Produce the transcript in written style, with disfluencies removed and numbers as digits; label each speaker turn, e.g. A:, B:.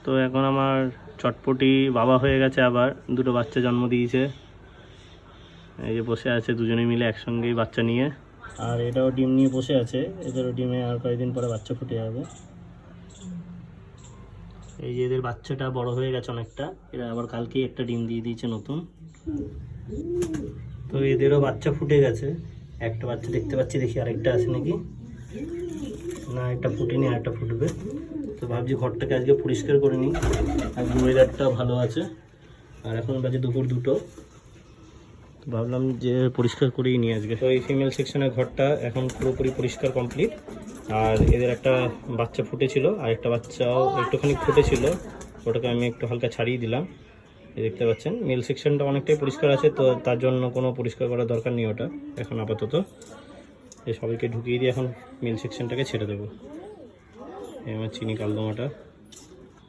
A: তো এখন আমার চটপটি বাবা হয়ে গেছে, আবার দুটো বাচ্চা জন্ম দিয়েছে। এই যে বসে আছে দুজনে মিলে একসঙ্গেই বাচ্চা নিয়ে, আর এটাও ডিম নিয়ে বসে আছে। এদেরও ডিমে আর কয়েকদিন পরে বাচ্চা ফুটে যাবে। এই যে এদের বাচ্চাটা বড় হয়ে গেছে অনেকটা, এরা আবার কালকেই একটা ডিম দিয়ে দিয়েছে নতুন। তো এদেরও বাচ্চা ফুটে গেছে, একটা বাচ্চা দেখতে পাচ্ছি, দেখি আরেকটা আছে নাকি না, একটা ফুটেনি, আরেকটা ফুটবে। তো ভাবছি ঘরটাকে আজকে পরিষ্কার করে নিই, আজকে ওয়েদারটা ভালো আছে, আর এখন বাজে দুপুর 2টো। তো ভাবলাম যে পরিষ্কার করেই নিই আজকে। তো এই ফিমেল সেকশনের ঘরটা এখন পুরোপুরি পরিষ্কার কমপ্লিট। আর এদের একটা বাচ্চা ফুটেছিল, আর একটা বাচ্চাও একটুখানি ফুটেছিল, ওটাকে আমি একটু হালকা ছাড়িয়ে দিলাম। এই দেখতে পাচ্ছেন মেল সেকশনটা অনেকটাই পরিষ্কার আছে, তো তার জন্য কোনো পরিষ্কার করার দরকার নেই ওটা এখন আপাতত। এই সবাইকে ঢুকিয়ে দিয়ে এখন মেল সেকশনটাকে ছেড়ে দেবো। এই আমার চিনি কালদমাটা।